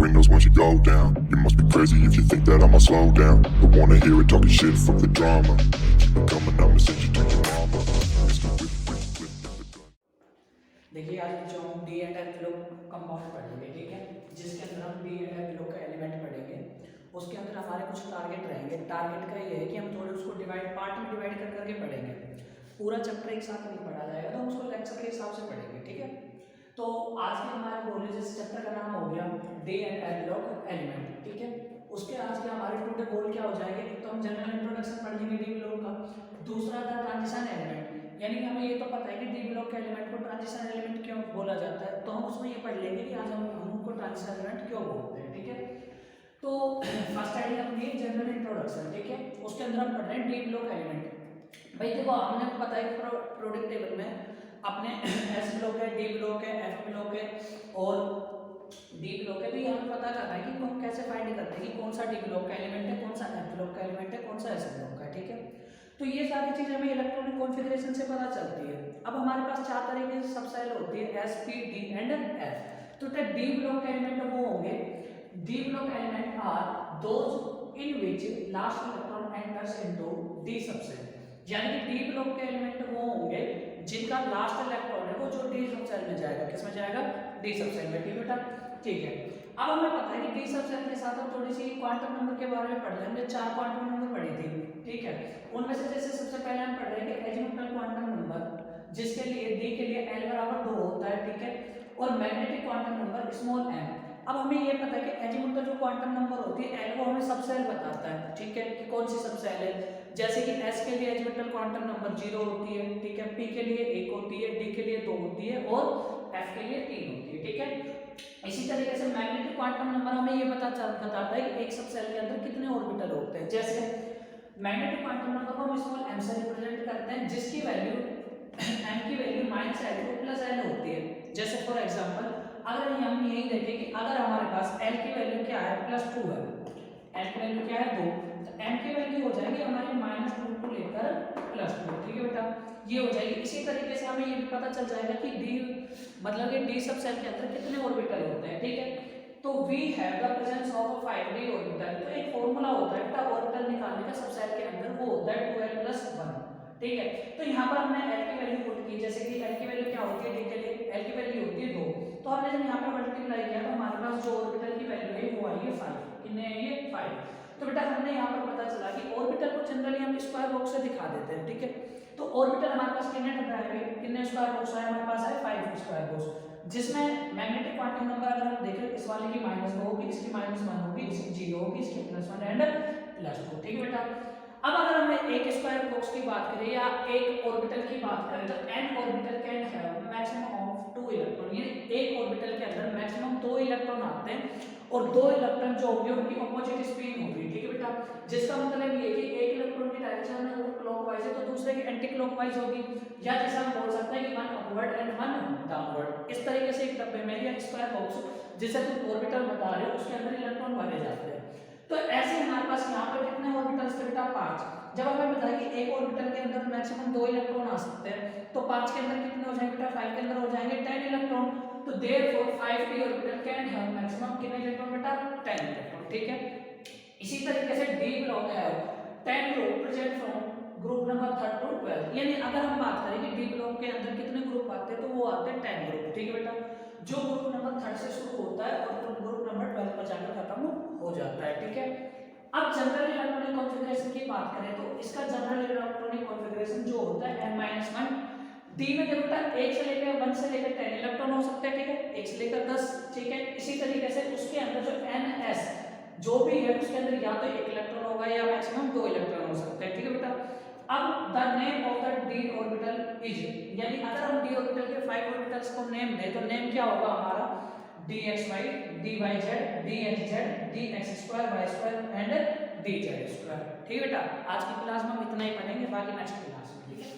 windows once you go down. You must be crazy if you think that I'ma slow down. Don't wanna hear it talking shit, fuck the drama. Keep it coming, I'ma send you to your mama. Mr. Whip, whip, whip, whip, whip. देखिए आज जो हम D and F लोग compound पढ़ेंगे, ठीक है, जिसके अंदर हम डी एंड एफ लोग का एलिमेंट पढ़ेंगे। उसके अंदर हमारे कुछ टारगेट रहेंगे। टारगेट का ये है कि हम थोड़े उसको डिवाइड पार्ट में डिवाइड कर करके पढ़ेंगे। पूरा चैप्टर एक साथ नहीं पढ़ा जाएगा, तो हम उसको लेक्चर के हिसाब से पढ़ेंगे, ठीक है। तो आज के हमारे गोल इस चैप्टर का नाम हो गया डी एंड एफ लोग एलिमेंट, ठीक है। उसके आज के हमारे टुडे गोल क्या हो जाएंगे, एक तो हम जनरल इंट्रोडक्शन पढ़ लेंगे डी ब्लॉक का, दूसरा था ट्रांजिशन एलिमेंट, यानी कि हमें ये तो पता है कि डी ब्लॉक के एलिमेंट को ट्रांजिशन एलिमेंट क्यों बोला जाता है, तो हम उसमें ये पढ़ लेंगे कि आज हम उनको ट्रांजिशन एलिमेंट क्यों बोलते हैं, ठीक है। तो फर्स्ट आइडिया अपनी जनरल इंट्रोडक्शन, ठीक है, उसके अंदर हम पढ़ रहे हैं डी ब्लॉक एलिमेंट। भाई देखो हमने पता है कि प्रोडक्ट टेबल में अपने एस ब्लॉक है, डी ब्लॉक है, एफ ब्लॉक है और डी ब्लॉक है, तो ये हमें पता करना है कि हम कैसे फाइंड करते हैं कि कौन सा डी ब्लॉक का एलिमेंट है, कौन सा एफ ब्लॉक का एलिमेंट है, कौन सा एस ब्लॉक का है, ठीक है। तो ये सारी चीजें हमें इलेक्ट्रॉनिक कॉन्फ़िगरेशन से पता चलती है। अब हमारे पास चार तरीके की सबसेल होती है, s, p, d and f. तो डी ब्लॉक का एलिमेंट वो होंगे, d block element are those in which last electron enters into d subshell, यानी कि डी ब्लॉक के एलिमेंट वो होंगे जिनका लास्ट इलेक्ट्रॉन है वो जो डी सबसेल में जाएगा, किसमें जाएगा, डी सबसेल में, ठीक बेटा, ठीक है। अब हमें पता है कि डी सबसेल के साथ हम थोड़ी सी क्वांटम नंबर के बारे में पढ़ लें। हमने चार क्वांटम नंबर पढ़ी थी, ठीक है। उनमें से जैसे सबसे पहले हम पढ़ रहे हैं कि एजीमुथल क्वांटम नंबर जिसके लिए डी के लिए L बराबर 2 होता है, ठीक है, और magnetic quantum number small m। अब हमें ये पता है कि एजीमुथल जो क्वांटम नंबर होती है L वो हमें सबसेल बताता है, ठीक है, कि कौन सी सबसेल है। जैसे कि S के लिए एजीमुथल क्वांटम नंबर 0 होती है, ठीक है, P के लिए 1 होती है, D के लिए 2 होती है और F के लिए 3 होती है, ठीक है। इसी तरीके से मैग्नेटिक क्वांटम नंबर हमें ये बताता है कि एक सबसेल के अंदर कितने ऑर्बिटल होते हैं। जैसे मैग्नेटिक क्वांटम नंबर को हम स्मॉल m से रिप्रेजेंट करते हैं, जिसकी वैल्यू m की वैल्यू -L2 + L होती है। जैसे फॉर एग्जांपल अगर हम यही देखें कि अगर हमारे पास L की वैल्यू क्या है, +2 है, L की वैल्यू क्या है 2, तो m की वैल्यू हो जाएगी हमारी -2 को लेकर +2, ठीक है बेटा, ये हो जाएगी। इसी तरीके से हमें ये भी पता चल जाएगा कि डी मतलब कि डी सबसेल के अंदर कितने ऑर्बिटल होते हैं, ठीक है। तो we have the presence of 5d orbital, तो एक फार्मूला होता है बेटा ऑर्बिटल निकालने का सबसेल के अंदर, वो होता है 2l + 1, ठीक है। तो यहाँ पर हमने l की वैल्यू पुट की, जैसे कि l की वैल्यू क्या होती है, d के लिए l की वैल्यू होती है 2, तो हमने जब यहाँ पे मल्टीप्लाई किया तो हमारे पास जो ऑर्बिटल की वैल्यू है वो आई है 5, कितने है ये 5। तो बेटा हमने यहाँ पर पता चला कि ऑर्बिटल को जनरली हम स्क्वायर बॉक्स से दिखा देते हैं, ठीक है। तो ऑर्बिटल हमारे पास कितने है, कितने स्क्वायर बॉक्स है, हमारे पास है 5 स्क्वायर बॉक्स, जिसमें मैग्नेटिक क्वांटम नंबर अगर हम देखें इस वाले की -2 होगी, इसकी -1 होगी, इसकी 0 होगी, इसकी +1 एंड +2, ठीक है बेटा। अब अगर हमें एक स्क्वायर बॉक्स की बात करें या एक ऑर्बिटल की बात करें तो n orbital can have maximum of 2 electron, यानी एक ऑर्बिटल के अंदर मैक्सिमम 2 इलेक्ट्रॉन आते हैं और 2 इलेक्ट्रॉन जो होंगे उनकी अपोजिट स्पिन होगी, ठीक है बेटा। जिसका मतलब ये कि एक इलेक्ट्रॉन की डायरेक्शन अगर क्लॉकवाइज है तो दूसरे की एंटी क्लॉकवाइज होगी, या जैसा हम बोल सकते हैं कि one upward and one downward. इस तरीके से एक डब्बे में या स्क्वायर बॉक्स जिसे तुम ऑर्बिटल बता रहे हो उसके अंदर इलेक्ट्रॉन भरे जाते हैं। तो ऐसे हमारे पास यहाँ पर कितने ऑर्बिटल्स थे बेटा 5। जब हमें बताया कि एक ऑर्बिटल के अंदर मैक्सिमम 2 इलेक्ट्रॉन आ सकते हैं, तो 5 के अंदर कितने हो जाएंगे बेटा, 5 के अंदर हो जाएंगे 10 इलेक्ट्रॉन। तो therefore 5d orbital can have maximum कितने इलेक्ट्रॉन बेटा, 10 इलेक्ट्रॉन, ठीक है। इसी तरीके से डी ब्लॉक है 10 group present from group number 3 to 12, यानी अगर हम बात करें कि डी ब्लॉक के अंदर कितने ग्रुप आते हैं तो वो आते हैं 10 ग्रुप, ठीक है बेटा, जो ग्रुप नंबर 3 से शुरू होता है और ग्रुप नंबर 12 पर जाकर खत्म हो जाता है, ठीक है। अब जनरल इलेक्ट्रॉनिक कॉन्फ़िगरेशन की बात करें तो इसका जनरल इलेक्ट्रॉनिक कॉन्फ़िगरेशन जो होता है n-1, डी में देखो बेटा 1 से लेकर 1 से लेकर 10 इलेक्ट्रॉन हो सकते हैं, ठीक है, 1 से लेकर 10, ठीक है। इसी तरीके से उसके अंदर जो ns जो भी है उसके अंदर या तो 1 इलेक्ट्रॉन होगा या मैक्सिमम 2 इलेक्ट्रॉन हो सकते हैं, ठीक है बेटा। अब the name of the D orbital is, यानी अगर हम डी ऑर्बिटल के 5 ऑर्बिटल्स को नेम दें तो नेम क्या होगा हमारा, dxy, dyz, dxz, dx2, y2 and dz2, ठीक है बेटा। आज की क्लास में हम इतना ही पढ़ेंगे, बाकी नेक्स्ट क्लास में, ठीक है।